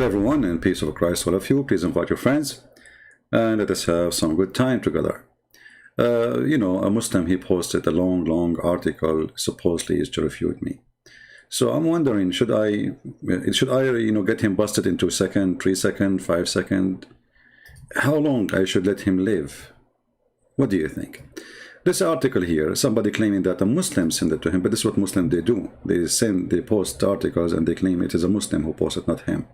Hello everyone, and peace of Christ all of you. Please invite your friends and let us have some good time together. A Muslim, he posted a long article supposedly is to refute me. So I'm wondering, should I get him busted in 2 seconds, 3 seconds, 5 seconds? How long I should let him live? What do you think? This article here, somebody claiming that a Muslim sent it to him, but this is what Muslims they do. They post articles and they claim it is a Muslim who posted, not him.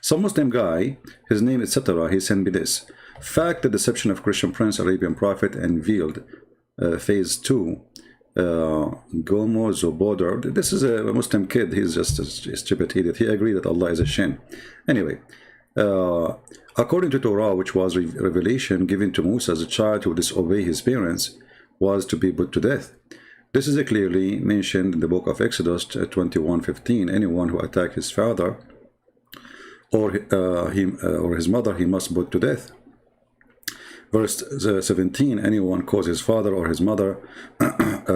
Some Muslim guy, his name etc., he sent me this. Fact, the deception of Christian Prince, Arabian Prophet, unveiled, phase 2, Gomo Zoboder. This is a Muslim kid, he's just a stupid idiot. He agreed that Allah is a shin. Anyway, according to Torah, which was revelation given to Musa as a child who disobeyed his parents, was to be put to death. This is clearly mentioned in the book of Exodus 21:15. Anyone who attacked his father or his mother, he must put to death. Verse 17, anyone cause his father or his mother,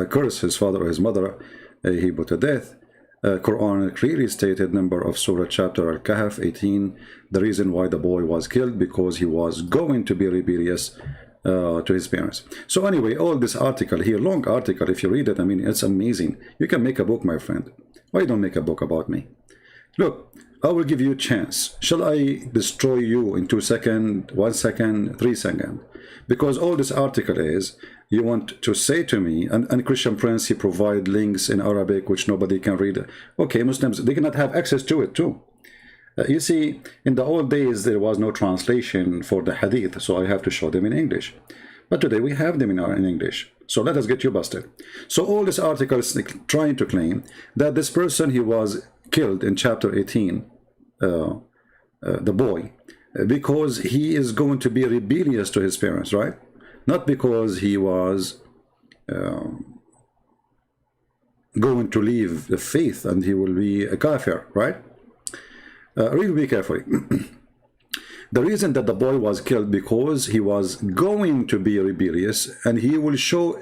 curse his father or his mother, he put to death. Quran clearly stated, number of Surah chapter Al-Kahf 18, the reason why the boy was killed, because he was going to be rebellious to his parents. So anyway, all this article here, long article, if you read it, I mean, it's amazing. You can make a book, my friend. Why don't make a book about me? Look, I will give you a chance. Shall I destroy you in 2 seconds, 1 second, 3 seconds? Because all this article is, you want to say to me, and Christian Prince, he provide links in Arabic which nobody can read. Okay, Muslims, they cannot have access to it too. You see, in the old days, there was no translation for the hadith, so I have to show them in English. But today we have them in English. So let us get you busted. So all this article is trying to claim that this person, he was killed in chapter 18, the boy, because he is going to be rebellious to his parents, right? Not because he was going to leave the faith and he will be a kafir, right? Read me carefully. The reason that the boy was killed because he was going to be rebellious and he will show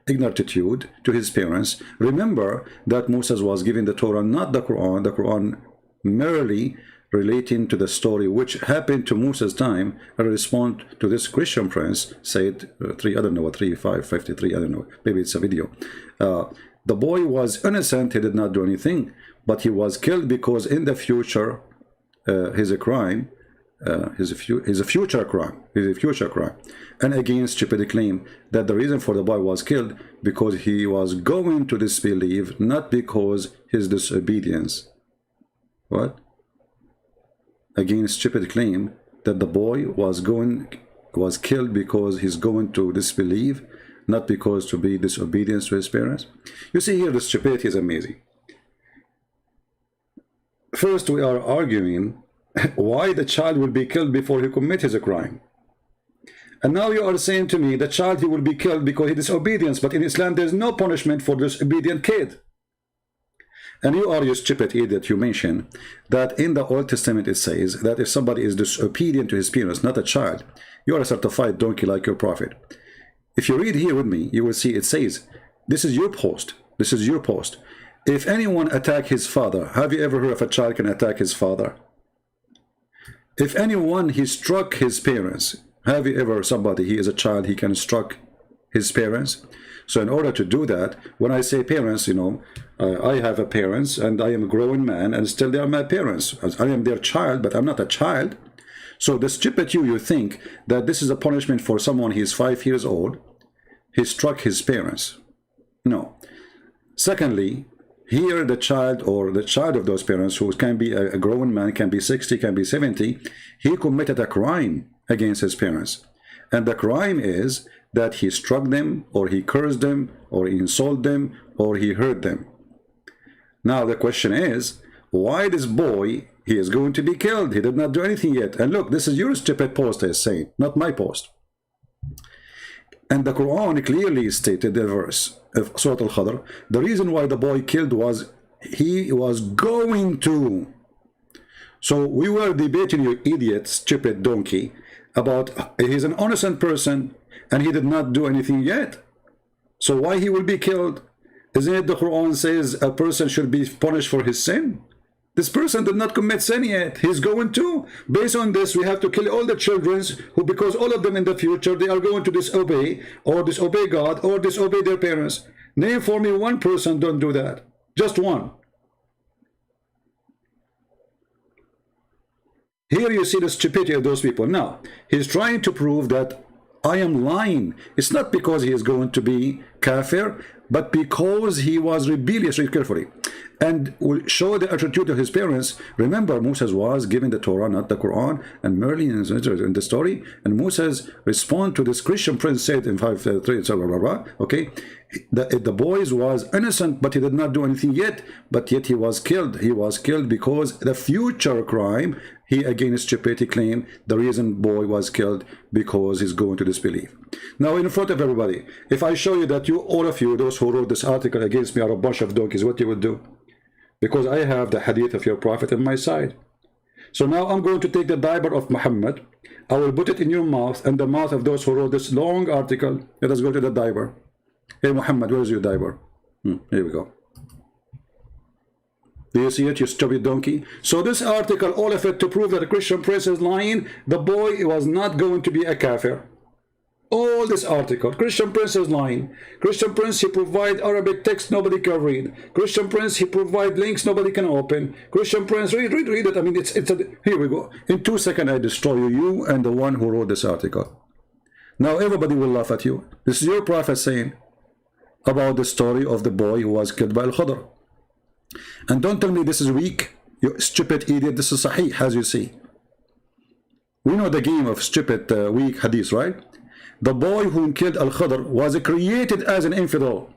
ingratitude to his parents. Remember that Moses was given the Torah, not the Quran. The Quran merely relating to the story which happened to Moses' time, and respond to this Christian Prince said 353, I don't know, maybe it's a video. The boy was innocent, he did not do anything, but he was killed because in the future his crime is a future crime. And again, stupid claim that the reason for the boy was killed because he was going to disbelieve, not because his disobedience. What? Again, stupid claim that the boy was killed because he's going to disbelieve, not because to be disobedience to his parents. You see here, the stupidity is amazing. First, we are arguing why the child will be killed before he commits his crime. And now you are saying to me the child, he will be killed because he disobedience, but in Islam there's no punishment for disobedient kid. And you are, you stupid idiot, you mentioned that in the Old Testament it says that if somebody is disobedient to his parents, not a child, you are a certified donkey like your prophet. If you read here with me, you will see it says, this is your post, this is your post. If anyone attack his father, have you ever heard of a child can attack his father? If anyone, he struck his parents, have you ever somebody, he is a child, he can struck his parents? So in order to do that, when I say parents, you know, I have a parents and I am a grown man and still they are my parents. I am their child, but I'm not a child. So the stupid you think that this is a punishment for someone, he is 5 years old, he struck his parents. No. Secondly, here the child or the child of those parents who can be a grown man, can be 60, can be 70, he committed a crime against his parents. And the crime is that he struck them, or he cursed them, or he insulted them, or he hurt them. Now the question is, why this boy, he is going to be killed? He did not do anything yet. And look, this is your stupid post is saying, not my post. And the Quran clearly stated the verse of Surah Al Khidr, the reason why the boy killed was he was going to. So we were debating, you idiot, stupid donkey, about he's an innocent person and he did not do anything yet. So why he will be killed? Isn't it the Quran says a person should be punished for his sin? This person did not commit sin yet. He's going to. Based on this, we have to kill all the children who, because all of them in the future, they are going to disobey, or disobey God, or disobey their parents. Name for me one person don't do that. Just one. Here you see the stupidity of those people. Now, he's trying to prove that I am lying. It's not because he is going to be kafir, but because he was rebellious. Read carefully. And will show the attitude of his parents. Remember, Moses was given the Torah, not the Quran, and merely in the story. And Moses respond to this Christian prince said in 5:3, okay, the boy was innocent, but he did not do anything yet. But yet he was killed. He was killed because the future crime. He against stupidity claimed the reason boy was killed because he's going to disbelieve. Now, in front of everybody, if I show you that you, all of you, those who wrote this article against me are a bunch of donkeys, what you would do? Because I have the hadith of your prophet on my side. So now I'm going to take the diaper of Muhammad. I will put it in your mouth and the mouth of those who wrote this long article. Let us go to the diaper. Hey Muhammad, where's your diaper? Here we go. Do you see it, you stupid donkey? So this article, all of it to prove that the Christian prince is lying, the boy was not going to be a kafir. All this article, Christian prince is lying. Christian prince, he provide Arabic text nobody can read. Christian prince, he provide links nobody can open. Christian prince, read it. I mean, here we go. In 2 seconds, I destroy you and the one who wrote this article. Now everybody will laugh at you. This is your prophet saying about the story of the boy who was killed by Al Khidr. And don't tell me this is weak, you stupid idiot. This is sahih, as you see. We know the game of stupid weak hadith, right? The boy whom killed Al Khidr was created as an infidel.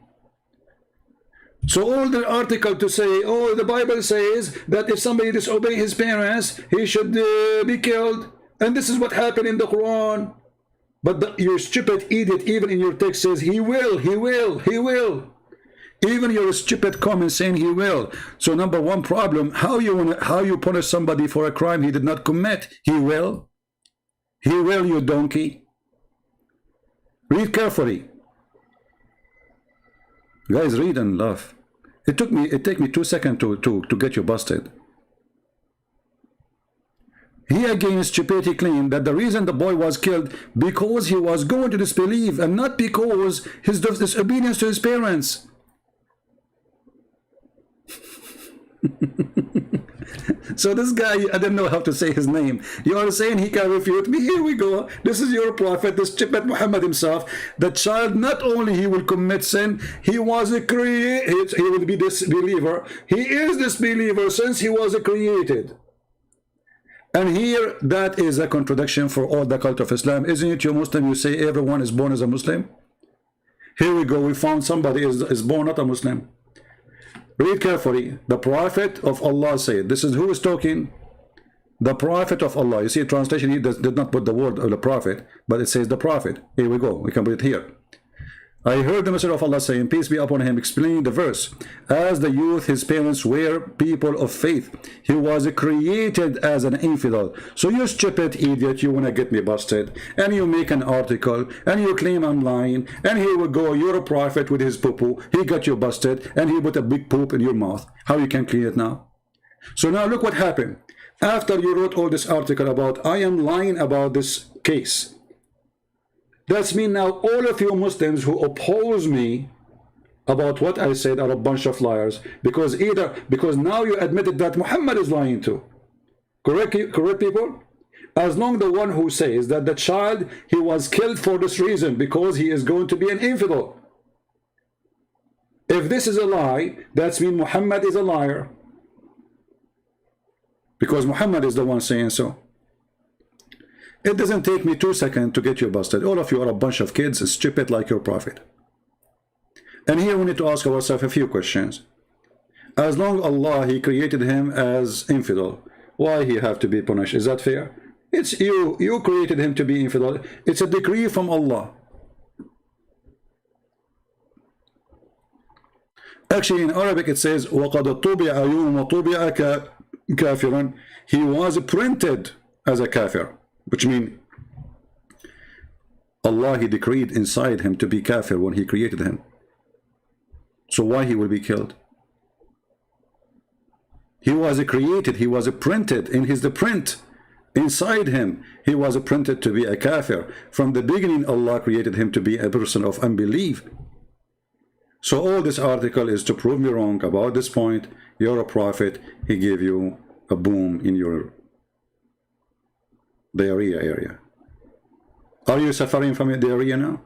So all the article to say, oh, the Bible says that if somebody disobeys his parents, he should be killed. And this is what happened in the Quran. But your stupid idiot, even in your text says, he will. Even your stupid comment saying he will. So number one problem, how you punish somebody for a crime he did not commit? He will, you donkey. Read carefully. Guys, read and laugh. It took me 2 seconds to get you busted. He against stupidity claimed that the reason the boy was killed because he was going to disbelieve and not because his disobedience to his parents. So this guy, I don't know how to say his name. You are saying he can refute me. Here we go. This is your prophet, this stupid Muhammad himself. The child, not only he will commit sin, he was a he will be disbeliever. He is disbeliever since he was created. And here, that is a contradiction for all the cult of Islam. Isn't it, you Muslim, you say everyone is born as a Muslim? Here we go. We found somebody is born not a Muslim. Read carefully. The Prophet of Allah said, this is who is talking? The Prophet of Allah. You see, translation here did not put the word of the Prophet, but it says the Prophet. Here we go. We can put it here. I heard the Messenger of Allah saying, peace be upon him, explaining the verse. As the youth, his parents were people of faith. He was created as an infidel. So you stupid idiot, you want to get me busted. And you make an article, and you claim I'm lying. And here we go, you're a prophet with his poo-poo. He got you busted, and he put a big poop in your mouth. How you can clean it now? So now look what happened. After you wrote all this article about, I am lying about this case. That's mean now all of you Muslims who oppose me about what I said are a bunch of liars, because now you admitted that Muhammad is lying too. Correct people? As long the one who says that the child, he was killed for this reason because he is going to be an infidel. If this is a lie, that's mean Muhammad is a liar, because Muhammad is the one saying so. It doesn't take me 2 seconds to get you busted. All of you are a bunch of kids, stupid like your prophet. And here we need to ask ourselves a few questions. As long as Allah, he created him as infidel, why he have to be punished? Is that fair? It's you created him to be infidel. It's a decree from Allah. Actually, in Arabic it says, وَقَدْ طُبِعَ يَوْمَ طُبِعَ كَافِرًا. He was printed as a kafir. Which means Allah, he decreed inside him to be kafir when he created him. So why he will be killed? He was created, he was printed in the print. Inside him, he was printed to be a kafir. From the beginning, Allah created him to be a person of unbelief. So all this article is to prove me wrong about this point. You're a prophet. He gave you a boom in your diarrhea area. Are you suffering from a diarrhea now?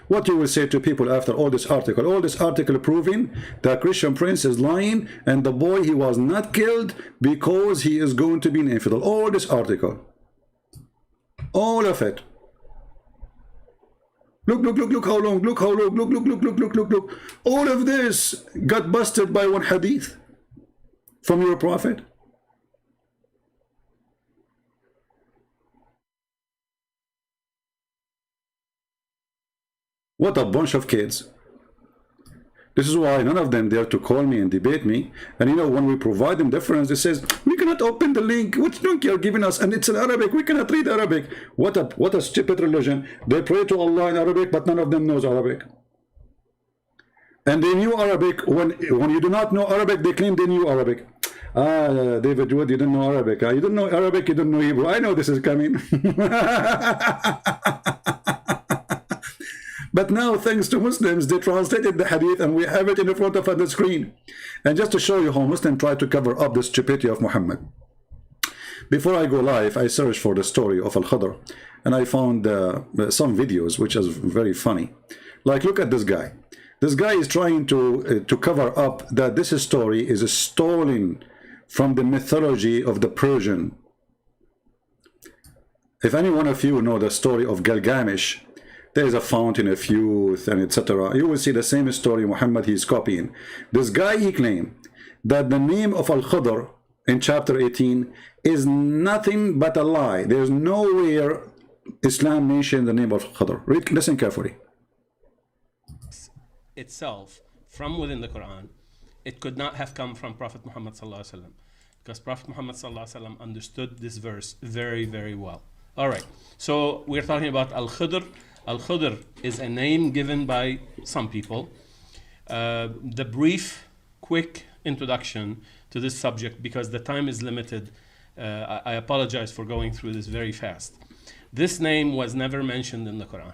What you will say to people after all this article proving that Christian Prince is lying and the boy, he was not killed because he is going to be an infidel. All this article, all of it. Look how long, look how long, look. All of this got busted by one hadith from your prophet. What a bunch of kids. This is why none of them dare to call me and debate me. And you know, when we provide them difference, it says, we cannot open the link. What link you're giving us? And it's in Arabic. We cannot read Arabic. What a stupid religion. They pray to Allah in Arabic, but none of them knows Arabic. And they knew Arabic. When you do not know Arabic, they claim they knew Arabic. Ah, David Wood, you don't know Arabic. You don't know Arabic, you don't know Hebrew. I know this is coming. But now, thanks to Muslims, they translated the hadith and we have it in front of us on the screen. And just to show you how Muslims try to cover up the stupidity of Muhammad. Before I go live, I searched for the story of Al Khidr and I found some videos which is very funny. Like, look at this guy. This guy is trying to cover up that this story is stolen from the mythology of the Persian. If any one of you know the story of Gilgamesh, there is a fountain of youth and etc. You will see the same story Muhammad he is copying. This guy, he claimed that the name of Al Khidr in chapter 18 is nothing but a lie. There's nowhere Islam mentioned the name of Khidr. Listen carefully. Itself from within the Quran, it could not have come from Prophet Muhammad sallallahu alaihi wasallam, because Prophet Muhammad sallallahu alaihi wasallam understood this verse very, very well. All right, so we're talking about Al Khidr. Al Khidr is a name given by some people. The brief, quick introduction to this subject, because the time is limited. I apologize for going through this very fast. This name was never mentioned in the Quran.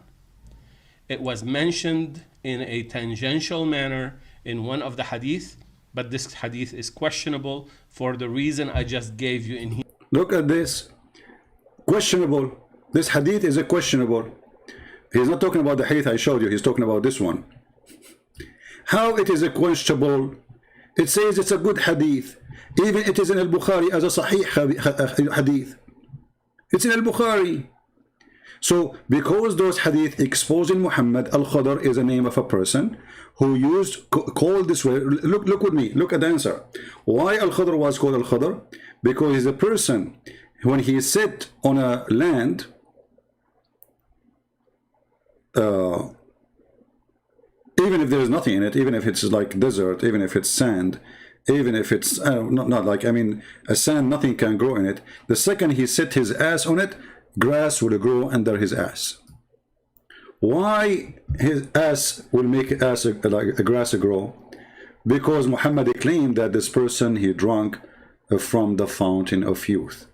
It was mentioned in a tangential manner in one of the hadith, but this hadith is questionable for the reason I just gave you in here. Look at this. Questionable. This hadith is a questionable. He's not talking about the hadith I showed you. He's talking about this one. How it is a questionable? It says it's a good hadith. Even it is in Al-Bukhari as a sahih hadith. It's in Al-Bukhari. So, because those hadith exposing Muhammad, Al Khidr is a name of a person who used, called this way. Look with me, look at the answer. Why Al Khidr was called Al Khidr? Because he's a person, when he sit on a land, even if there's nothing in it, even if it's like desert, even if it's sand, even if it's, not like, I mean, a sand, nothing can grow in it. The second he set his ass on it, grass will grow under his ass. Why his ass will make ass like a grass grow? Because Muhammad claimed that this person, he drank from the fountain of youth.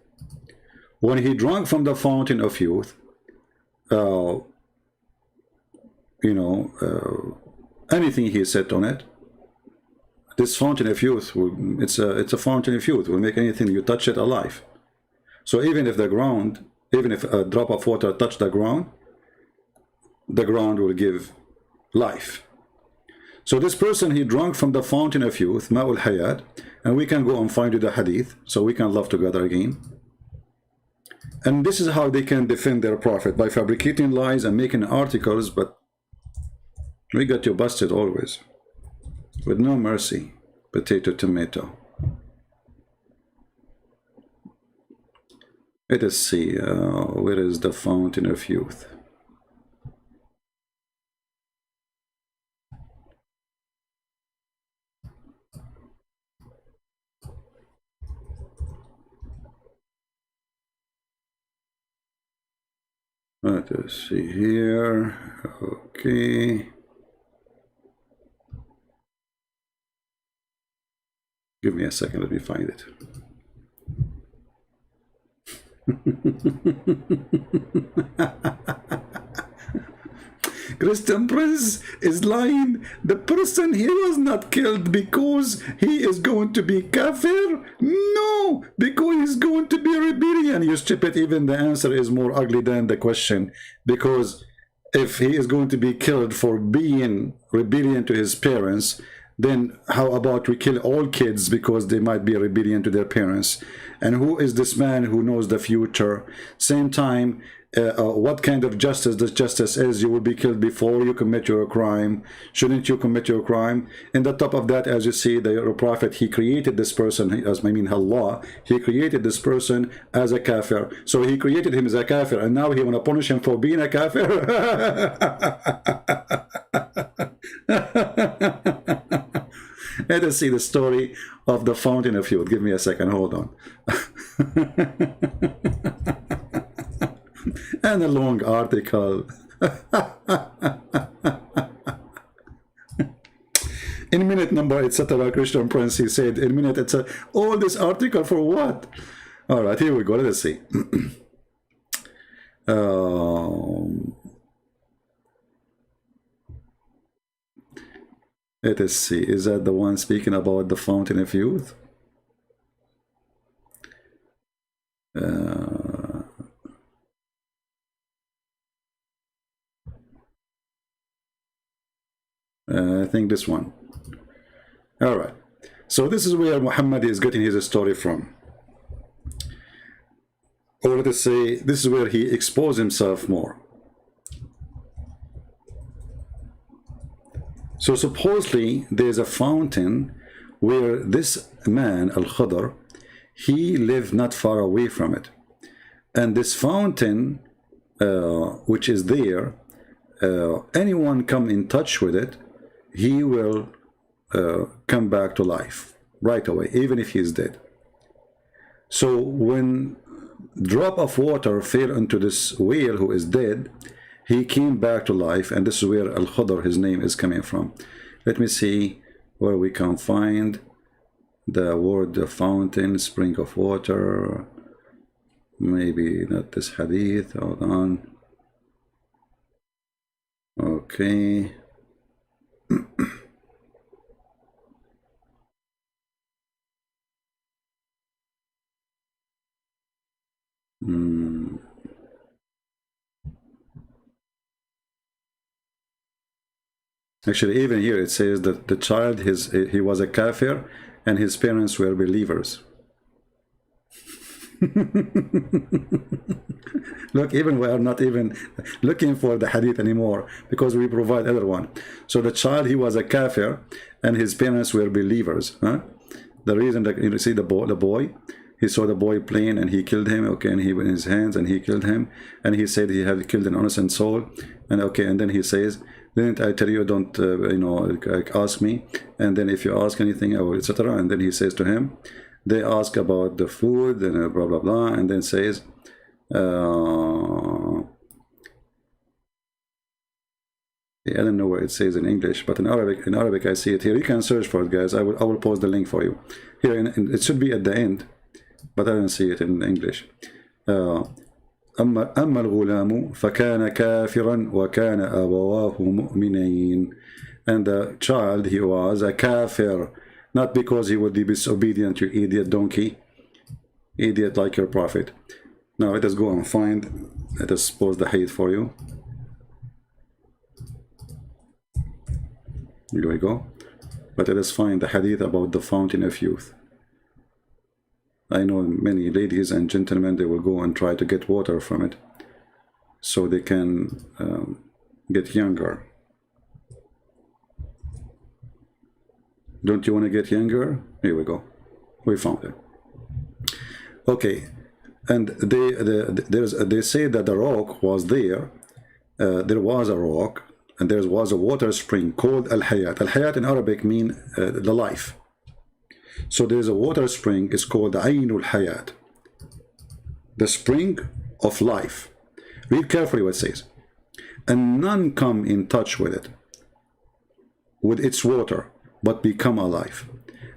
When he drank from the fountain of youth, anything he set on it, this fountain of youth will, it's a fountain of youth, will make anything you touch it alive. So even if the ground, even if a drop of water touch the ground will give life. So this person, he drank from the fountain of youth, Ma'ul Hayat, and we can go and find you the hadith, so we can love together again. And this is how they can defend their prophet, by fabricating lies and making articles, but we got you busted always, with no mercy. Potato, tomato. Let us see, where is the fountain of youth? Let us see here. Okay. Give me a second, let me find it. Christian Prince is lying. The person he was not killed because he is going to be kafir. No, because he's going to be rebellion. You stupid, even the answer is more ugly than the question. Because if he is going to be killed for being rebellion to his parents, then how about we kill all kids because they might be rebellion to their parents? And who is this man who knows the future? Same time, what kind of justice this justice is? You will be killed before you commit your crime. Shouldn't you commit your crime? And on top of that, as you see, the prophet, he created this person, Allah, he created this person as a kafir. So he created him as a kafir, and now he want to punish him for being a kafir? Let us see the story of the fountain of youth. Give me a second, hold on. And a long article. In minute number, etc. Christian Prince, he said, in minute, it's all this article for what? All right, here we go. Let us see. Let us see. Is that the one speaking about the fountain of youth? I think this one. All right. So this is where Muhammad is getting his story from. Or let us say, this is where he exposed himself more. So supposedly there's a fountain where this man, Al Khidr, he lived not far away from it. And this fountain, which is there, anyone come in touch with it, he will come back to life right away, even if he's dead. So when drop of water fell into this whale who is dead, he came back to life, and this is where Al Khidr, his name, is coming from. Let me see where we can find the word the fountain, spring of water. Maybe not this hadith. Hold on. Okay. Actually, even here it says that the child, he was a kafir and his parents were believers. Look, even we are not even looking for the hadith anymore because we provide other one. So the child, he was a kafir and his parents were believers. Huh? The reason that you see the boy, he saw the boy playing and he killed him. Okay, and he went in his hands and he killed him, and he said he had killed an innocent soul. And okay, and then he says, didn't I tell you, don't ask me, and then if you ask anything, I will, etc. And then he says to him, they ask about the food and blah blah blah, and then says, I don't know where it says in English, but in Arabic I see it here. You can search for it, guys. I will post the link for you here. It should be at the end, but I don't see it in English. أما الغلام فكان كافرا وكان أبواه مؤمنين. And the child, he was a kafir, not because he would be disobedient, you idiot donkey, idiot like your prophet. Now let us go and find, let us post the hadith for you. Here we go. But let us find the hadith about the fountain of youth. I know many ladies and gentlemen, they will go and try to get water from it so they can get younger. Don't you want to get younger? Here we go. We found it. Okay, and they say that the rock was there. There was a rock, and there was a water spring called Al-Hayat. Al-Hayat in Arabic means the life. So there is a water spring, it's called Ainul Hayat, the spring of life. Read carefully what it says. And none come in touch with it, with its water, but become alive.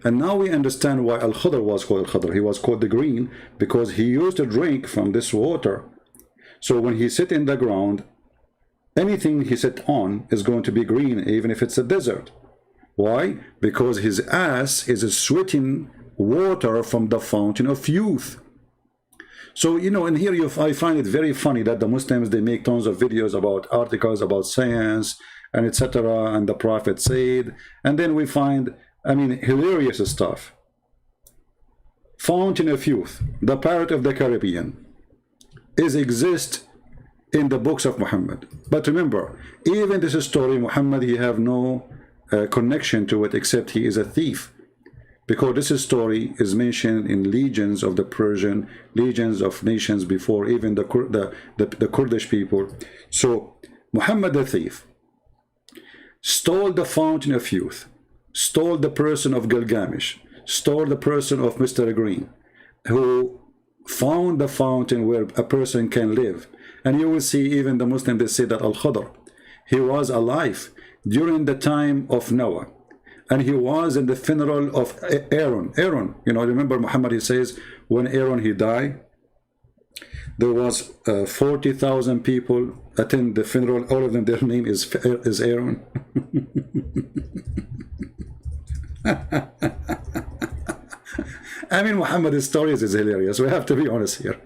And now we understand why Al Khidr was called Al Khidr. He was called the green because he used to drink from this water. So when he sit in the ground, anything he sit on is going to be green, even if it's a desert. Why? Because his ass is sweating water from the fountain of youth. So, you know, and here I find it very funny that the Muslims, they make tons of videos about articles about science and etc. and the Prophet said, and then we find, I mean, hilarious stuff. Fountain of youth, the parrot of the Caribbean, exist in the books of Muhammad. But remember, even this story, Muhammad, he have no connection to it except he is a thief. Because this story is mentioned in legions of the Persian, legions of nations before, even the Kurdish people. So Muhammad the thief stole the fountain of youth, stole the person of Gilgamesh, stole the person of Mr. Green, who found the fountain where a person can live. And you will see even the Muslims, they say that Al Khidr, he was alive during the time of Noah. And he was in the funeral of Aaron. Aaron, you know, remember Muhammad, he says, when Aaron, he died, there was 40,000 people attend the funeral. All of them, their name is Aaron. I mean, Muhammad's stories is hilarious. We have to be honest here.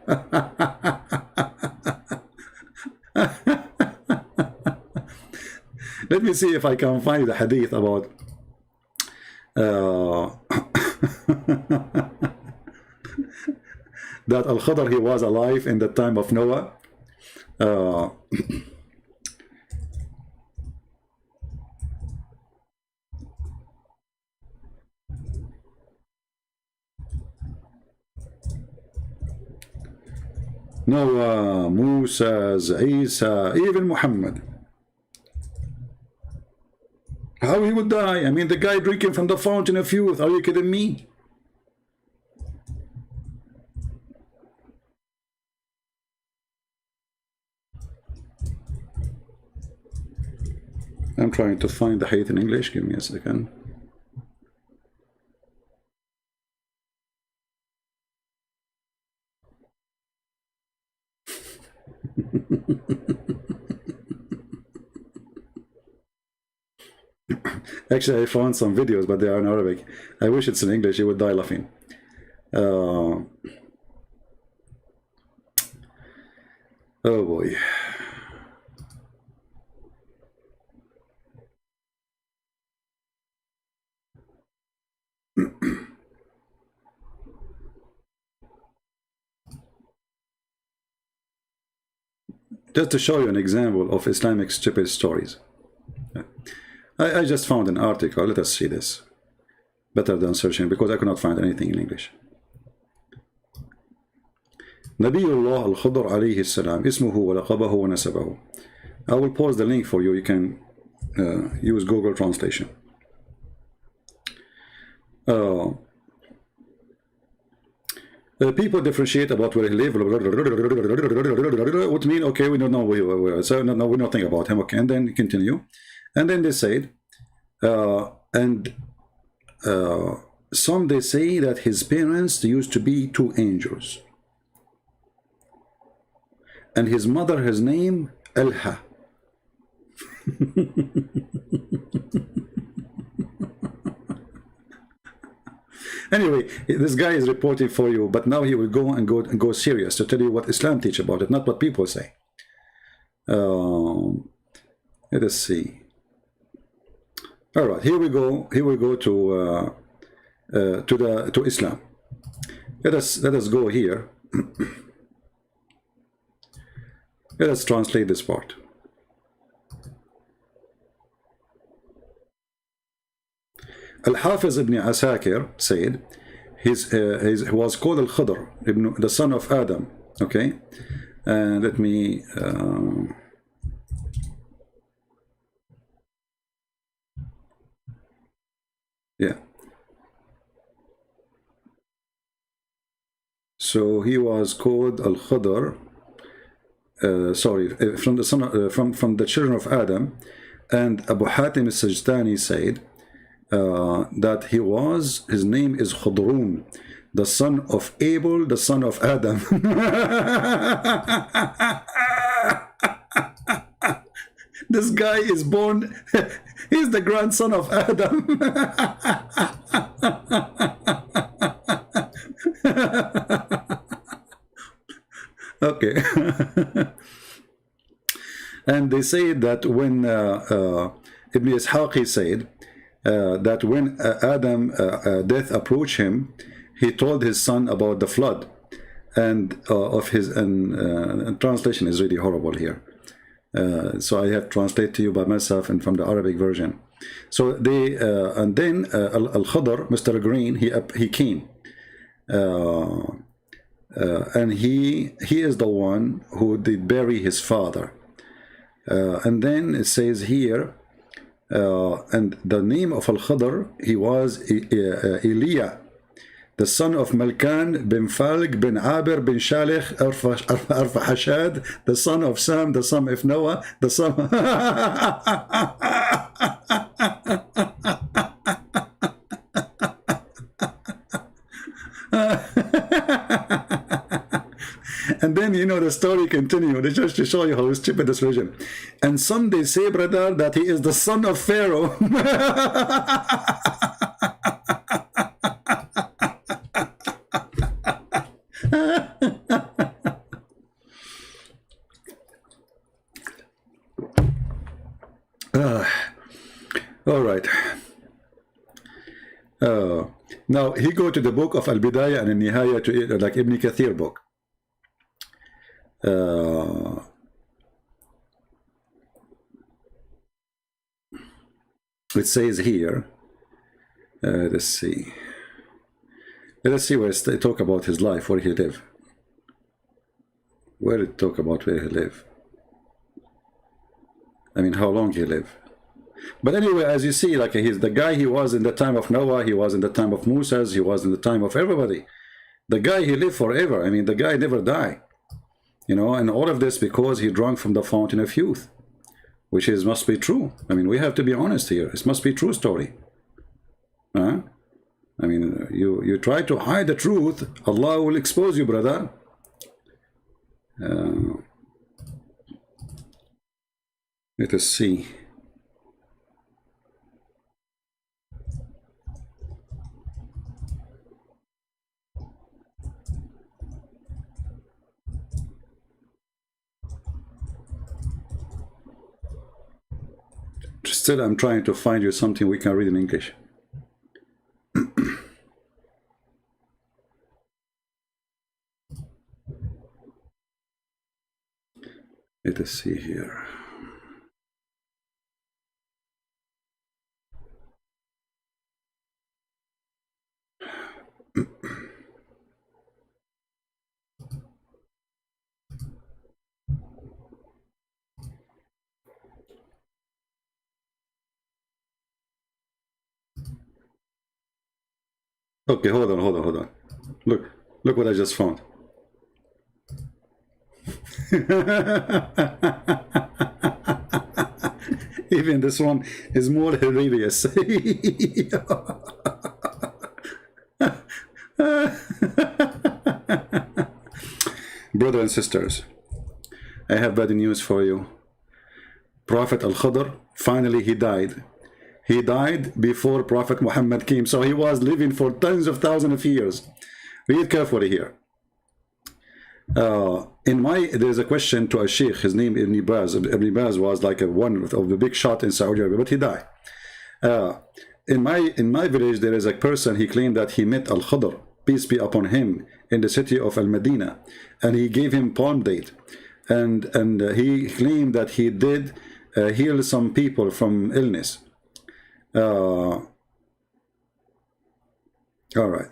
Let me see if I can find the hadith about that Al Khidr, he was alive in the time of Noah. Noah, Musa, Isa, even Muhammad. How he would die? I mean, the guy drinking from the fountain of youth. Are you kidding me? I'm trying to find the hadith in English. Give me a second. Actually, I found some videos, but they are in Arabic. I wish it's in English. You would die laughing. Oh boy. Just to show you an example of Islamic stupid stories. I just found an article. Let us see this. Better than searching, because I could not find anything in English. Nabiyullah al-Khidr alayhi salam, ismuhu wa laqabahu wa nasabahu. I will post the link for you. You can use Google translation. People differentiate about where he lived. What mean? Okay, we don't know where. So no, we don't think about him. Okay, and then continue. And then they said, some they say that his parents used to be two angels, and his mother, his name Elha. Anyway, this guy is reporting for you, but now he will go serious to tell you what Islam teach about it, not what people say. Let us see. All right, here we go. Here we go to Islam. Let us go here. Let us translate this part. Al-Hafiz ibn Asakir said he was called Al Khidr, the son of Adam. Okay, and let me. Yeah. So he was called Al Khidr. From the son from the children of Adam, and Abu Hatim al-Sajistani said that his name is Khudrun, the son of Abel, the son of Adam. This guy is born, he's the grandson of Adam. Okay. And they say that when Ibn Ishaq, he said that when Adam death approached him, he told his son about the flood, and of his, and translation is really horrible here. So I have translated to you by myself and from the Arabic version. So they and then Al Khidr, Mr. Green, he came, and he is the one who did bury his father. And then it says here, and the name of Al Khidr, he was Eliah, the son of Malkan bin Falq bin Abir bin Shalih Arfahashad, the son of Sam, the son of Noah, the son And then, you know, the story continued, just to show you how stupid this religion. And some they say, brother, that he is the son of Pharaoh. All right. Now he go to the book of Al-Bidayah and Al-Nihaya, to like Ibn Kathir book. It says here, let's see where it talk about his life, where he lived. Where it talk about where he lived. I mean, how long he lived. But anyway, as you see, like he's the guy, he was in the time of Noah, he was in the time of Moses, he was in the time of everybody. The guy, he lived forever. I mean, the guy never died. You know, and all of this because he drank from the fountain of youth, which is must be true. I mean, we have to be honest here. It must be a true story. I mean, you try to hide the truth, Allah will expose you, brother. Let us see. Still, I'm trying to find you something we can read in English. Let us see here. Okay, hold on. Look what I just found. Even this one is more hilarious. Brothers and sisters, I have bad news for you. Prophet Al Khidr, finally he died. He died before Prophet Muhammad came, so he was living for tens of thousands of years. Read carefully here. There's a question to a sheikh, his name Ibn Baz. Ibn Baz was like one of the big shot in Saudi Arabia, but he died. In my village, there is a person, he claimed that he met Al Khidr, peace be upon him, in the city of Al Medina, and he gave him palm date, and he claimed that he did heal some people from illness. All right.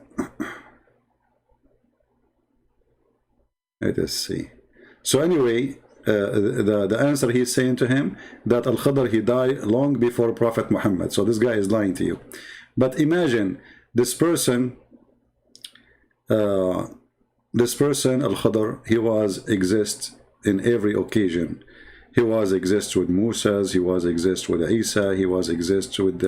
Let us see. So anyway, the answer he's saying to him that Al Khidr, he died long before Prophet Muhammad. So this guy is lying to you. But imagine this person, Al Khidr, he was exist in every occasion. He was exist with Moses, he was exist with Isa, he was exist with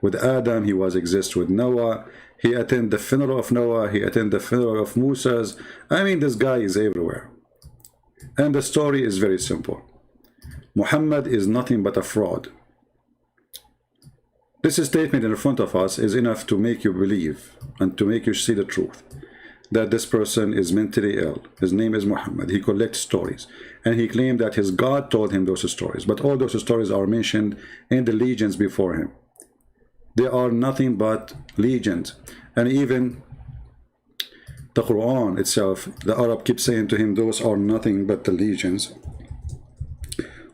with Adam, he was exist with Noah. He attended the funeral of Noah, he attended the funeral of Moses. I mean, this guy is everywhere. And the story is very simple. Muhammad is nothing but a fraud. This statement in front of us is enough to make you believe and to make you see the truth, that this person is mentally ill. His name is Muhammad. He collects stories, and he claimed that his God told him those stories, but all those stories are mentioned in the legends before him. They are nothing but legends. And even the Quran itself, the Arab keeps saying to him, those are nothing but the legends.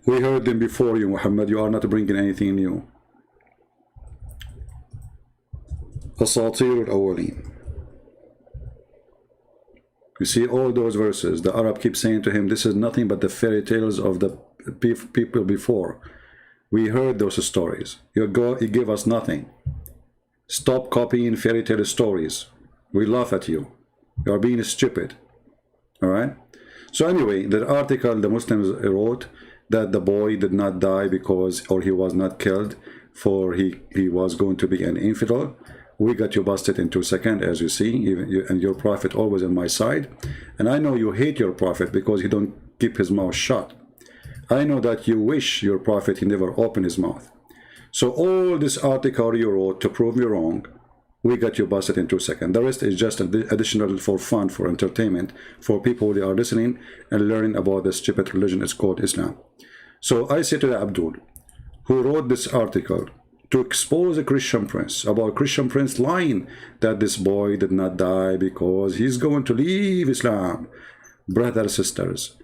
We heard them before you, Muhammad. You are not bringing anything new. Asatir al-awwaleen. You see all those verses, the Arab keeps saying to him, this is nothing but the fairy tales of the people before. We heard those stories. You give us nothing. Stop copying fairy tale stories. We laugh at you. You are being stupid. All right? So anyway, the article the Muslims wrote that the boy did not die because, or he was not killed for he was going to be an infidel. We got you busted in 2 seconds, as you see, even you, and your prophet always on my side. And I know you hate your prophet because he don't keep his mouth shut. I know that you wish your prophet he never opened his mouth. So all this article you wrote to prove me wrong, we got you busted in 2 seconds. The rest is just additional for fun, for entertainment, for people who are listening and learning about the stupid religion it's called Islam. So I say to the Abdul, who wrote this article to expose a Christian prince, about Christian prince lying that this boy did not die because he's going to leave Islam. Brothers, sisters,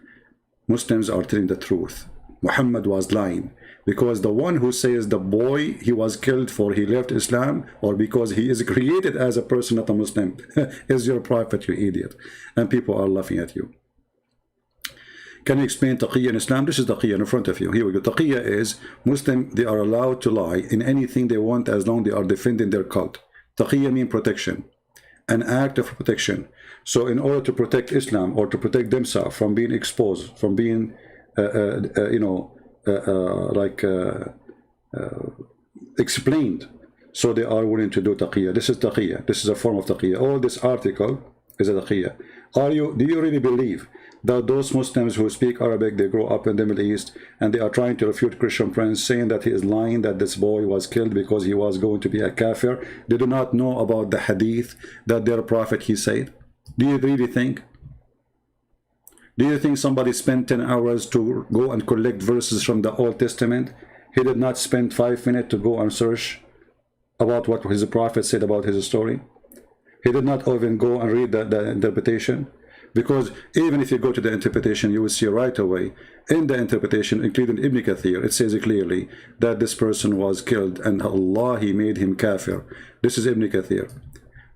Muslims are telling the truth. Muhammad was lying, because the one who says the boy he was killed for he left Islam, or because he is created as a person not a Muslim, is your prophet, you idiot. And people are laughing at you. Can you explain taqiyya in Islam? This is taqiyya in front of you. Here we go. Taqiyya is Muslim, they are allowed to lie in anything they want as long as they are defending their cult. Taqiyya means protection, an act of protection. So in order to protect Islam or to protect themselves from being exposed, from being explained, so they are willing to do taqiyya. This is taqiyya. This is a form of taqiyya. All this article is a taqiyya. Do you really believe that those Muslims who speak Arabic, they grow up in the Middle East, and they are trying to refute Christian prince, saying that he is lying, that this boy was killed because he was going to be a kafir? They do not know about the hadith that their prophet he said. Do you really think? Do you think somebody spent 10 hours to go and collect verses from the Old Testament? He did not spend 5 minutes to go and search about what his prophet said about his story. He did not even go and read the interpretation. Because even if you go to the interpretation, you will see right away in the interpretation, including Ibn Kathir, it says clearly that this person was killed and Allah he made him kafir. This is Ibn Kathir.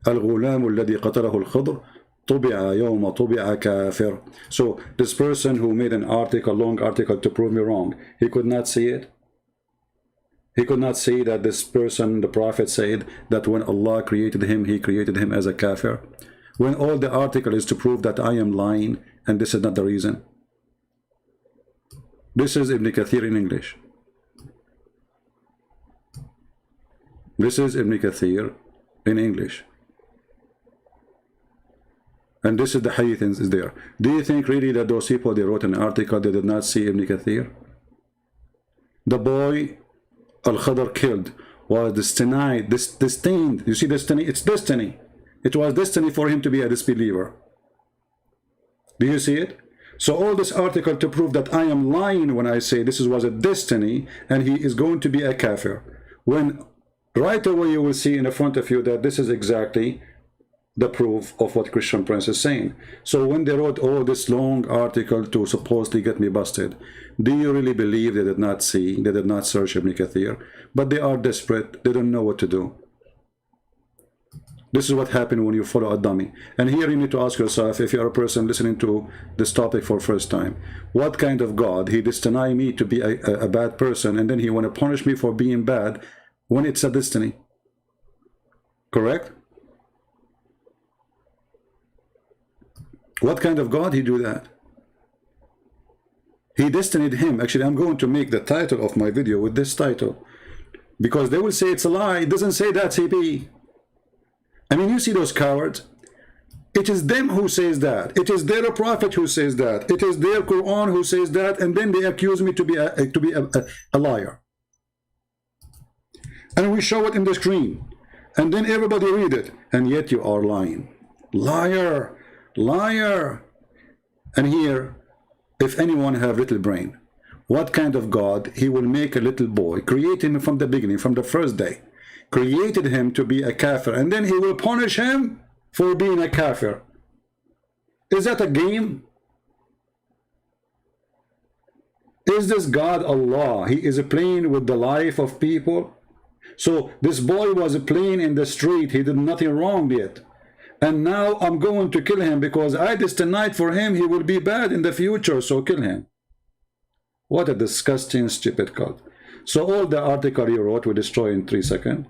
Al-Ghulam alladhi qatalahu al-Khidr tubi'a yawma tubi'a kafir. So this person who made an article, long article to prove me wrong, he could not see it. He could not see that this person, the prophet said that when Allah created him, he created him as a kafir. When all the article is to prove that I am lying, and this is not the reason. This is Ibn Kathir in English. This is Ibn Kathir in English. And this is the hadith is there. Do you think really that those people, they wrote an article, they did not see Ibn Kathir? The boy Al Khidr killed was destined. You see destiny? It's destiny. It was destiny for him to be a disbeliever. Do you see it? So all this article to prove that I am lying when I say this was a destiny and he is going to be a kafir. When right away you will see in the front of you that this is exactly the proof of what Christian Prince is saying. So when they wrote all this long article to supposedly get me busted, do you really believe they did not see, they did not search Ibn Kathir? But they are desperate, they don't know what to do. This is what happened when you follow a dummy. And here you need to ask yourself, if you're a person listening to this topic for the first time, what kind of God, he destiny me to be a bad person, and then he want to punish me for being bad when it's a destiny? Correct? What kind of God he do that? He destined him. Actually, I'm going to make the title of my video with this title. because they will say it's a lie. It doesn't say that, CP. I mean, you see those cowards. It is them who says that. It is their prophet who says that. It is their Quran who says that, and then they accuse me to be a liar. And we show it in the screen, and then everybody read it, and yet you are lying. Liar, liar. And here, if anyone have little brain, what kind of God? He will make a little boy, create him from the beginning, from the first day, created him to be a kafir, and then he will punish him for being a kafir. Is that a game? Is this God Allah? He is playing with the life of people. So this boy was playing in the street. He did nothing wrong yet. And now I'm going to kill him because I destined for him he will be bad in the future, so kill him. What a disgusting, stupid cult. So all the article you wrote we destroy in 3 seconds.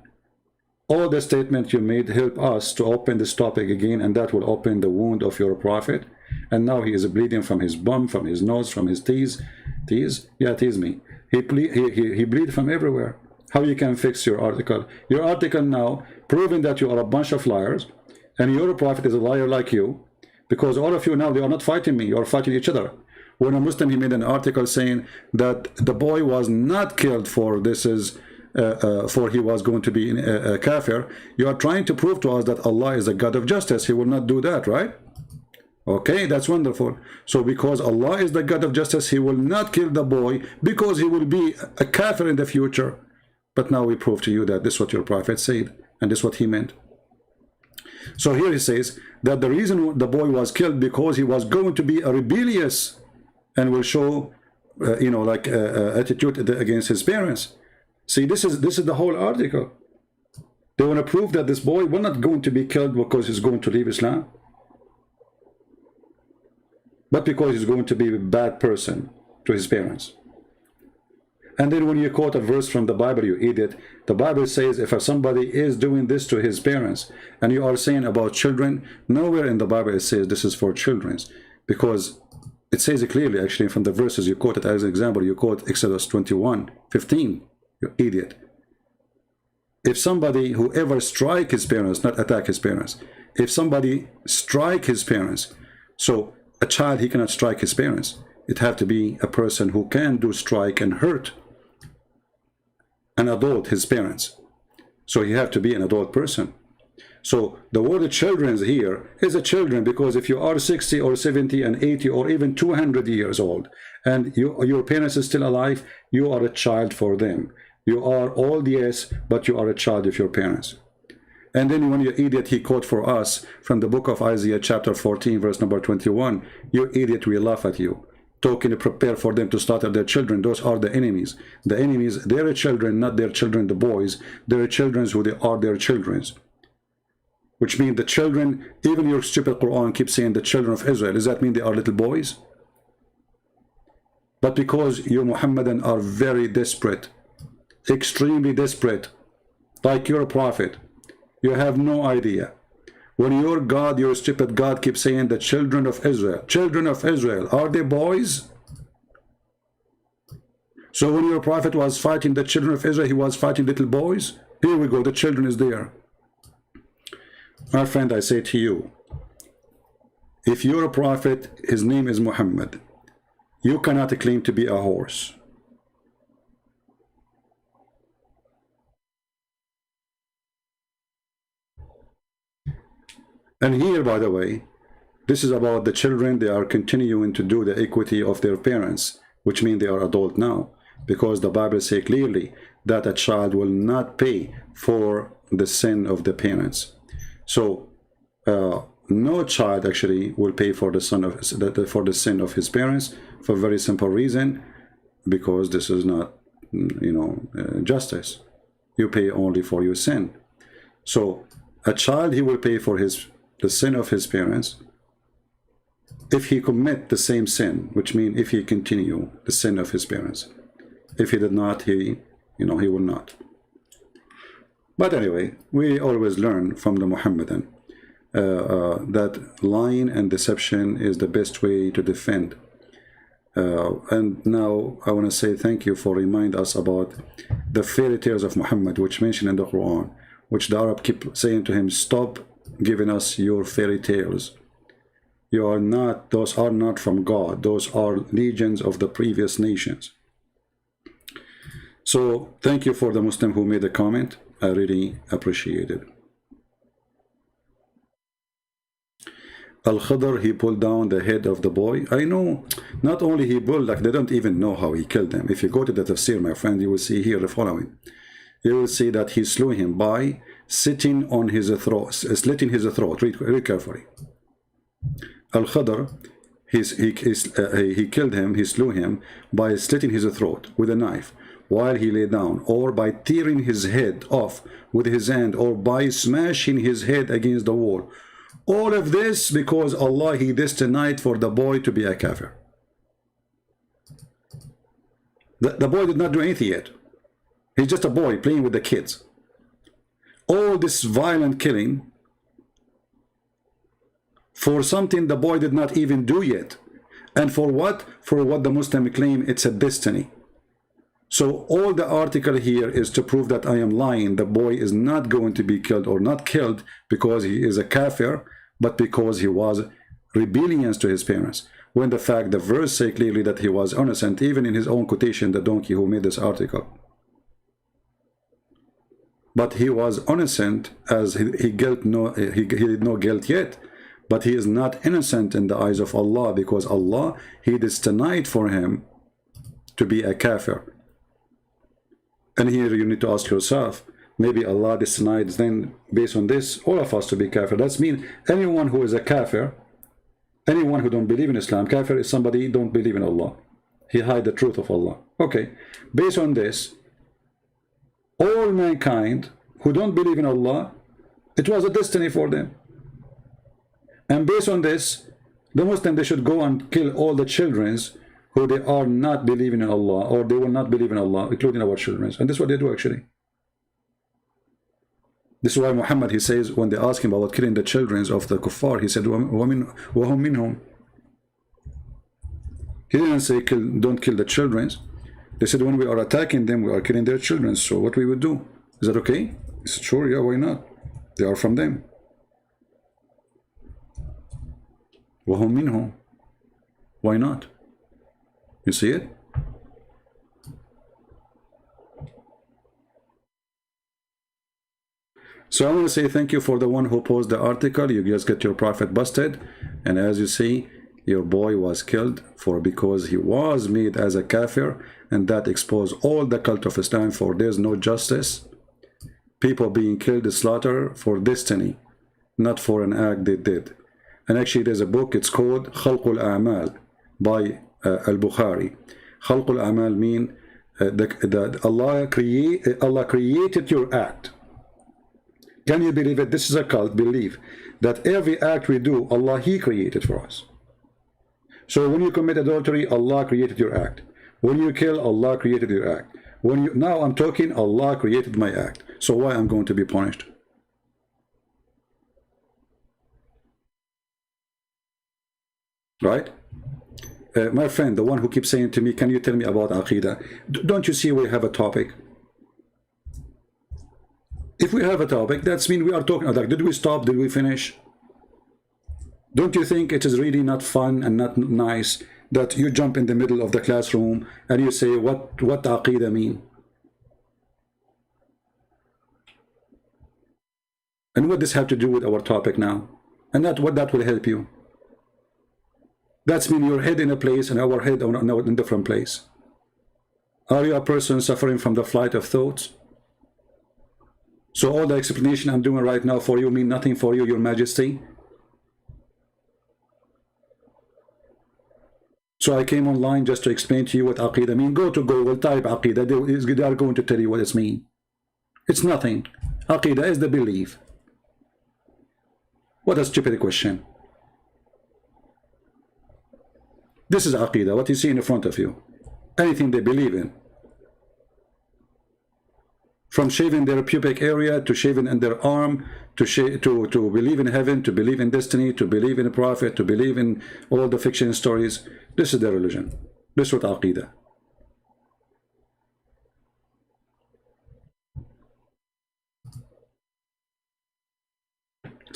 All the statement you made help us to open this topic again, and that will open the wound of your prophet. And now he is bleeding from his bum, from his nose, from his teeth. Teeth? Yeah, tease me. He bleed from everywhere. How you can fix your article? Your article now proving that you are a bunch of liars, and your prophet is a liar like you, because all of you now, they are not fighting me, you are fighting each other. When a Muslim, he made an article saying that the boy was not killed for this is for he was going to be a kafir. You are trying to prove to us that Allah is a God of justice. He will not do that, right? Okay, that's wonderful. So because Allah is the God of justice, he will not kill the boy because he will be a kafir in the future. But now we prove to you that this is what your prophet said, and this is what he meant. So here he says that the reason the boy was killed because he was going to be a rebellious and will show attitude against his parents. See, this is the whole article. They want to prove that this boy will not going to be killed because he's going to leave Islam, but because he's going to be a bad person to his parents. And then when you quote a verse from the Bible, you idiot, the Bible says if somebody is doing this to his parents, and you are saying about children, nowhere in the Bible it says this is for children, because it says it clearly, actually, from the verses you quoted. As an example, you quote Exodus 21:15. You idiot. If somebody, whoever strike his parents, not attack his parents, if somebody strike his parents, so a child, he cannot strike his parents. It have to be a person who can do strike and hurt an adult, his parents. So he have to be an adult person. So the word children here is a children, because if you are 60 or 70 and 80 or even 200 years old and your parents is still alive, you are a child for them. You are old, yes, but you are a child of your parents. And then when you idiot, he quote for us from the book of Isaiah chapter 14 verse number 21. You idiot, we laugh at you, talking to prepare for them to slaughter their children. Those are the enemies. The enemies, their children, not their children, the boys. Their children who they are their children's. Which means the children, even your stupid Quran keeps saying the children of Israel. Does that mean they are little boys? But because you Muhammadan are very desperate, extremely desperate, like your prophet, you have no idea. When your God, your stupid God, keeps saying the children of Israel, are they boys? So when your prophet was fighting the children of Israel, he was fighting little boys? Here we go, the children is there. My friend, I say to you, if you're a prophet, his name is Muhammad, you cannot claim to be a horse. And here, by the way, this is about the children. They are continuing to do the equity of their parents, which means they are adult now, because the Bible says clearly that a child will not pay for the sin of the parents. So no child actually will pay for the sin of his parents, for a very simple reason, because this is not, justice. You pay only for your sin. So a child, he will pay for the sin of his parents if he commit the same sin, which means if he continue the sin of his parents. If he did not, he will not. But anyway, we always learn from the Muhammadan that lying and deception is the best way to defend. And now I want to say thank you for reminding us about the fairy tales of Muhammad, which mentioned in the Quran, which the Arab keep saying to him, stop giving us your fairy tales. You are not, those are not from God. Those are legions of the previous nations. So thank you for the Muslim who made the comment. I really appreciate it. Al Khidr, he pulled down the head of the boy. I know, not only he pulled, like they don't even know how he killed him. If you go to the tafsir, my friend, you will see here the following. You will see that he slew him by sitting on his throat, slitting his throat. Read carefully. Al Khidr, he killed him, he slew him by slitting his throat with a knife while he lay down, or by tearing his head off with his hand, or by smashing his head against the wall. All of this because Allah, he destined for the boy to be a kafir. The boy did not do anything yet. He's just a boy playing with the kids. All this violent killing for something the boy did not even do yet. And for what? For what the Muslim claim it's a destiny. So all the article here is to prove that I am lying. The boy is not going to be killed, or not killed because he is a kafir, but because he was rebellious to his parents. When the fact, the verse say clearly that he was innocent, even in his own quotation, the donkey who made this article. But he was innocent, as he did no guilt yet, but he is not innocent in the eyes of Allah, because Allah, he destined for him to be a kafir. And here you need to ask yourself, maybe Allah decides then, based on this, all of us to be kafir. That means anyone who is a kafir, anyone who don't believe in Islam, kafir is somebody who don't believe in Allah. He hide the truth of Allah. Okay, based on this, all mankind who don't believe in Allah, it was a destiny for them. And based on this, the Muslim, they should go and kill all the children's who they are not believing in Allah, or they will not believe in Allah, including our children. And this is what they do actually. This is why Muhammad, he says, when they ask him about killing the children of the kuffar, he said, وَهُمْ مِنْهُمْ. He didn't say don't kill the children. They said when we are attacking them, we are killing their children. So what we would do? Is that okay? He said, sure, yeah, why not? They are from them. وَهُمْ مِنْهُمْ. Why not? You see it? So I want to say thank you for the one who posted the article. You just get your prophet busted. And as you see, your boy was killed because he was made as a kafir. And that exposed all the cult of Islam, for there's no justice. People being killed is slaughter for destiny, not for an act they did. And actually there's a book, it's called Khalqul A'mal by Al-Bukhari. Khalqul A'mal mean that Allah created your act. Can you believe it? This is a cult belief that every act we do, Allah, he created for us. So when you commit adultery, Allah created your act. When you kill, Allah created your act. Now I'm talking, Allah created my act. So why I'm going to be punished? Right? My friend, the one who keeps saying to me, can you tell me about Aqidah? Don't you see we have a topic? If we have a topic, that means we are talking, like, did we stop? Did we finish? Don't you think it is really not fun and not nice that you jump in the middle of the classroom and you say, what Aqidah mean? And what does this have to do with our topic now? And what that will help you? That's mean your head in a place and our head in a different place. Are you a person suffering from the flight of thoughts? So all the explanation I'm doing right now for you mean nothing for you, Your Majesty? So I came online just to explain to you what Aqidah mean. Go to Google, type Aqidah, they are going to tell you what it means. It's nothing. Aqidah is the belief. What a stupid question. This is Aqidah, what you see in front of you. Anything they believe in. From shaving their pubic area, to shaving in their arm, to believe in heaven, to believe in destiny, to believe in a prophet, to believe in all the fiction stories. This is their religion. This is what Aqidah.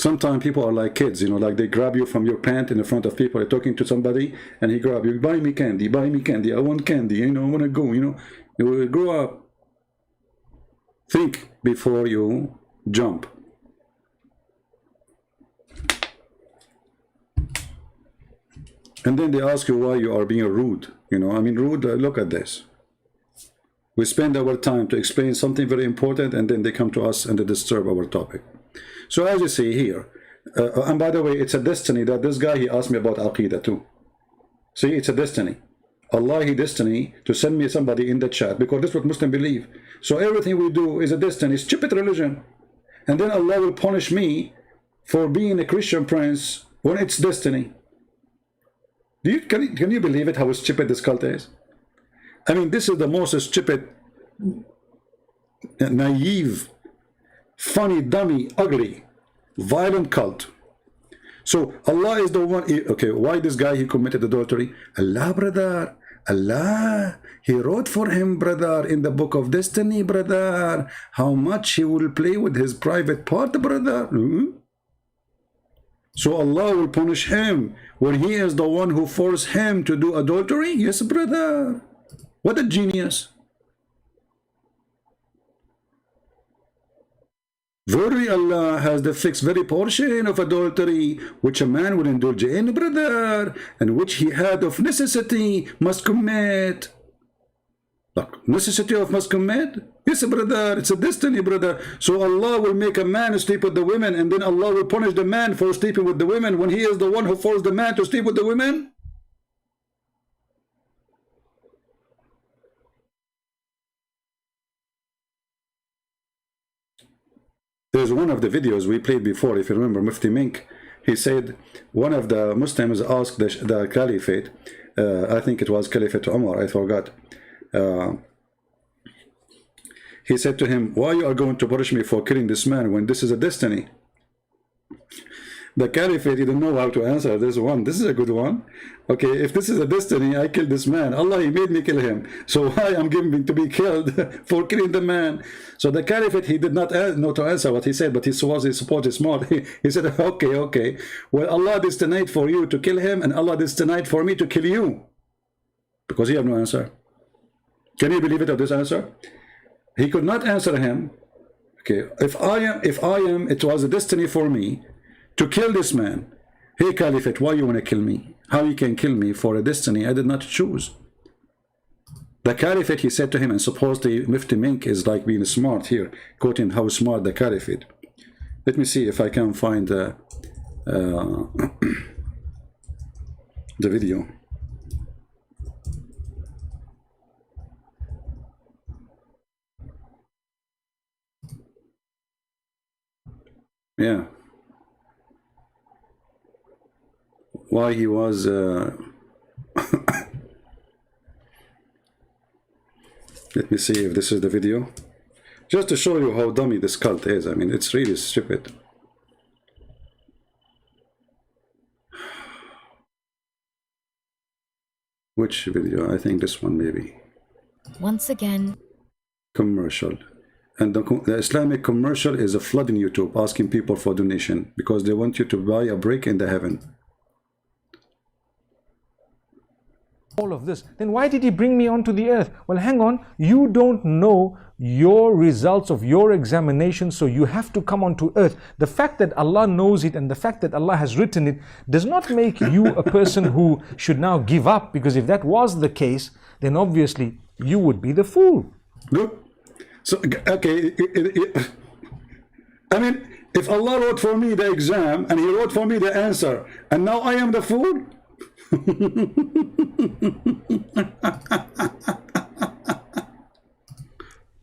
sometimes people are like kids, you know, like they grab you from your pant in the front of people. You're talking to somebody, and he grab you, buy me candy, buy me candy. I want candy, you know, I want to go, you know. You will grow up. Think before you jump. And then they ask you why you are being rude. You know, I mean, rude, look at this. We spend our time to explain something very important, and then they come to us and they disturb our topic. So as you see here, and by the way, it's a destiny that this guy, he asked me about Aqidah too. See, it's a destiny. Allah, he destiny to send me somebody in the chat, because this is what Muslims believe. So everything we do is a destiny, stupid religion. And then Allah will punish me for being a Christian prince when it's destiny. Can you believe it, how stupid this cult is? I mean, this is the most stupid, naive, funny, dummy, ugly, violent cult. So Allah is the one. Okay, why this guy, he committed adultery? Allah, brother, Allah, he wrote for him, brother, in the book of destiny, brother, how much he will play with his private part, brother. So Allah will punish him when he is the one who forced him to do adultery? Yes, brother. What a genius. Verily Allah has the fixed very portion of adultery which a man will indulge in, brother, and which he had of necessity must commit. Look, necessity of must commit? Yes, brother, it's a destiny, brother. So Allah will make a man sleep with the women, and then Allah will punish the man for sleeping with the women when he is the one who forced the man to sleep with the women? There's one of the videos we played before, if you remember, Mufti Menk. He said one of the Muslims asked the Caliphate, I think it was Caliphate Umar, I forgot. He said to him, why you are going to punish me for killing this man when this is a destiny? The Caliphate didn't know how to answer this one. This is a good one. Okay, if this is a destiny, I killed this man. Allah, he made me kill him. So why I'm giving to be killed for killing the man? So the Caliphate, he did not know to answer what he said, but he supposed smart. He said, okay. Well, Allah destined for you to kill him, and Allah destined for me to kill you. Because he had no answer. Can you believe it of this answer? He could not answer him. Okay, if I am, it was a destiny for me to kill this man. Hey Caliphate, why you want to kill me? How you can kill me for a destiny I did not choose? The Caliphate, he said to him, and supposedly Mufti Menk is like being smart here, quoting how smart the Caliphate. Let me see if I can find the video. Yeah. Why he was let me see if this is the video, just to show you how dummy this cult is. I mean, it's really stupid. Which video? I think this one maybe. Once again, commercial. And the Islamic commercial is a flood in YouTube asking people for donation because they want you to buy a brick in the heaven. All of this, then why did he bring me onto the earth? Well, hang on, you don't know your results of your examination, so you have to come onto earth. The fact that Allah knows it and the fact that Allah has written it does not make you a person who should now give up, because if that was the case, then obviously you would be the fool. Look, so okay, I mean, if Allah wrote for me the exam and he wrote for me the answer, and now I am the fool.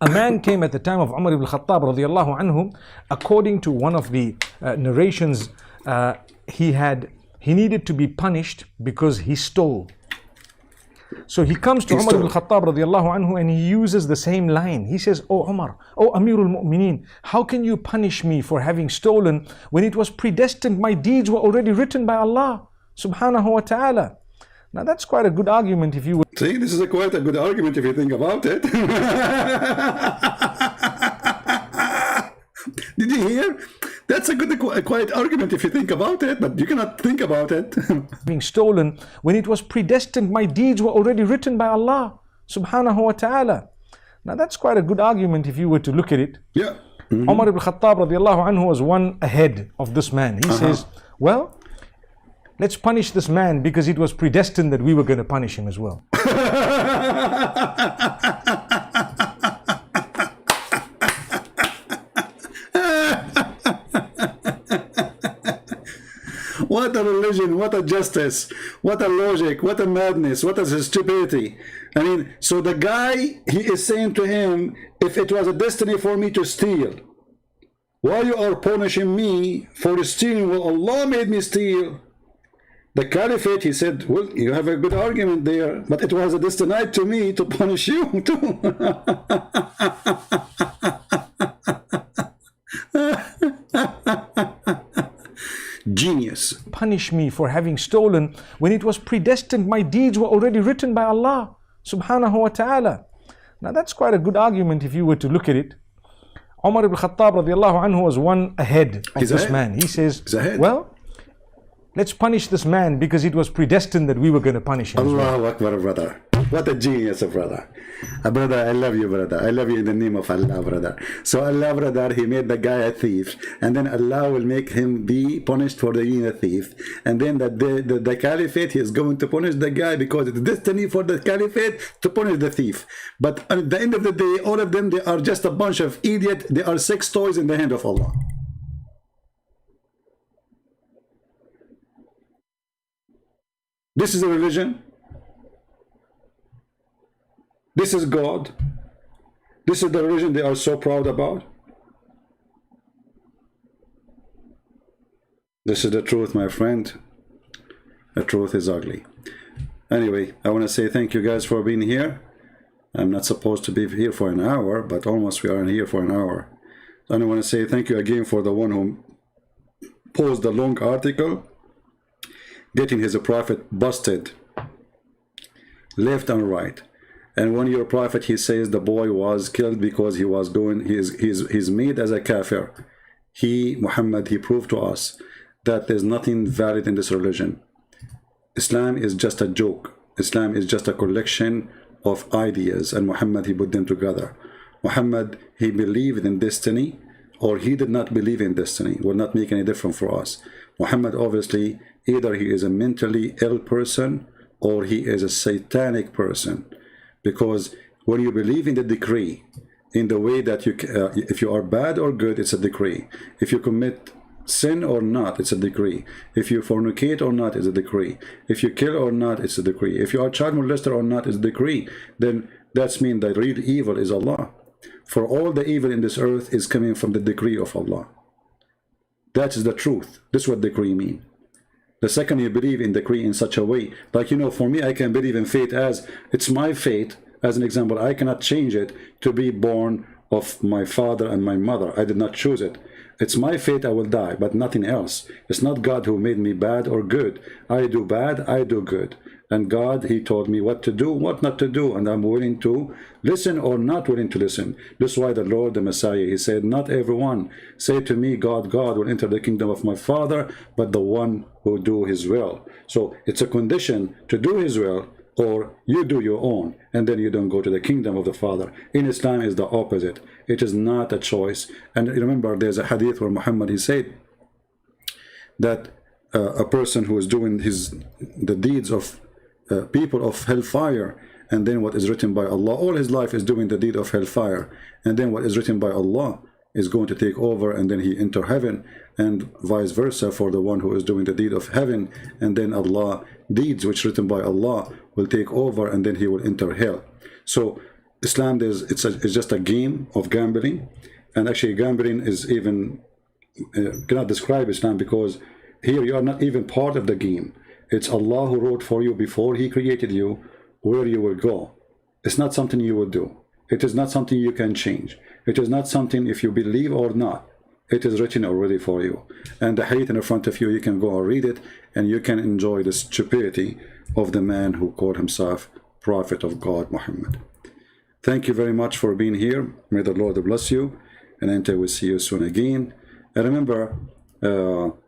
A man came at the time of Umar ibn Khattab radiallahu anhu. According to one of the narrations, he needed to be punished because he stole. So he comes to Umar ibn Khattab radiallahu anhu and he uses the same line. He says, "Oh Umar, oh Amirul Mu'mineen, how can you punish me for having stolen when it was predestined? My deeds were already written by Allah subhanahu wa ta'ala." Now that's quite a good argument if you would. See, this is quite a good argument if you think about it. Did you hear? That's a good, quiet argument if you think about it, but you cannot think about it. Being stolen when it was predestined, my deeds were already written by Allah subhanahu wa ta'ala. Now that's quite a good argument if you were to look at it. Yeah. Umar ibn Khattab radiallahu anhu was one ahead of this man. He says, well, let's punish this man because it was predestined that we were going to punish him as well. What a religion, what a justice, what a logic, what a madness, what a stupidity. I mean, so the guy, he is saying to him, if it was a destiny for me to steal, why you are punishing me for stealing? Well, Allah made me steal. The caliphate, he said, well, you have a good argument there, but it was a destined to me to punish you too. Genius. Punish me for having stolen when it was predestined, my deeds were already written by Allah subhanahu wa ta'ala. Now that's quite a good argument if you were to look at it. Umar ibn Khattab radiallahu anhu was one ahead of this man. He says, well, let's punish this man because it was predestined that we were going to punish him. Allahu Akbar, brother. What a genius, brother. Brother, I love you, brother. I love you in the name of Allah, brother. So Allah, brother, he made the guy a thief, and then Allah will make him be punished for being a thief, and then the caliphate, he is going to punish the guy because it's destiny for the caliphate to punish the thief. But at the end of the day, all of them, they are just a bunch of idiots. They are sex toys in the hand of Allah. This is a religion. This is God. This is the religion they are so proud about. This is the truth, my friend. The truth is ugly. Anyway, I want to say thank you guys for being here. I'm not supposed to be here for an hour, but almost we are here for an hour. And I want to say thank you again for the one who posted the long article, getting his prophet busted left and right. And when your prophet, he says the boy was killed because he was doing, he's made as a kafir. Muhammad, he proved to us that there's nothing valid in this religion. Islam is just a joke. Islam is just a collection of ideas, and Muhammad, he put them together. Muhammad, he believed in destiny, or he did not believe in destiny. Will not make any difference for us. Muhammad, obviously, either he is a mentally ill person or he is a satanic person. Because when you believe in the decree, in the way that you, if you are bad or good, it's a decree. If you commit sin or not, it's a decree. If you fornicate or not, it's a decree. If you kill or not, it's a decree. If you are child molester or not, it's a decree. Then that's mean the real evil is Allah. For all the evil in this earth is coming from the decree of Allah. That is the truth. This is what decree mean. The second you believe in decree in such a way, like, you know, for me, I can believe in fate as it's my fate. As an example, I cannot change it to be born of my father and my mother. I did not choose it. It's my fate, I will die, but nothing else. It's not God who made me bad or good. I do bad, I do good. And God, he told me what to do, what not to do, and I'm willing to listen or not willing to listen. This is why the Lord, the Messiah, he said, not everyone say to me, God, God will enter the kingdom of my Father, but the one who do his will. So it's a condition to do his will, or you do your own, and then you don't go to the kingdom of the Father. In Islam is the opposite. It is not a choice. And remember, there's a hadith where Muhammad, he said that a person who is doing the deeds of people of hellfire, and then what is written by Allah, all his life is doing the deed of hellfire, and then what is written by Allah is going to take over, and then he enter heaven, and vice versa for the one who is doing the deed of heaven, and then Allah, deeds which written by Allah will take over, and then he will enter hell. So Islam, it's just a game of gambling, and actually gambling is even cannot describe Islam, because here you are not even part of the game. It's Allah who wrote for you before he created you where you will go. It's not something you will do. It is not something you can change. It is not something if you believe or not. It is written already for you. And the hadith in front of you, you can go and read it, and you can enjoy the stupidity of the man who called himself Prophet of God, Muhammad. Thank you very much for being here. May the Lord bless you, and until we see you soon again. I remember, you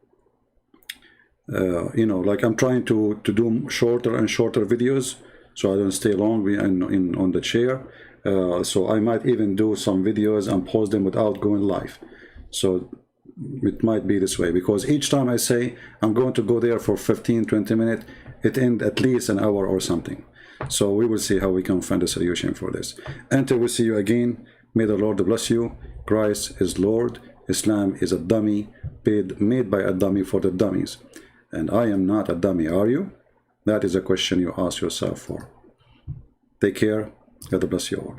know, like I'm trying to do shorter and shorter videos so I don't stay long on the chair. So I might even do some videos and post them without going live. So it might be this way, because each time I say I'm going to go there for 15-20 minutes, it ends at least an hour or something. So we will see how we can find a solution for this. Until we see you again, may the Lord bless you. Christ is Lord. Islam is a dummy made by a dummy for the dummies. And I am not a dummy, are you? That is a question you ask yourself for. Take care. God bless you all.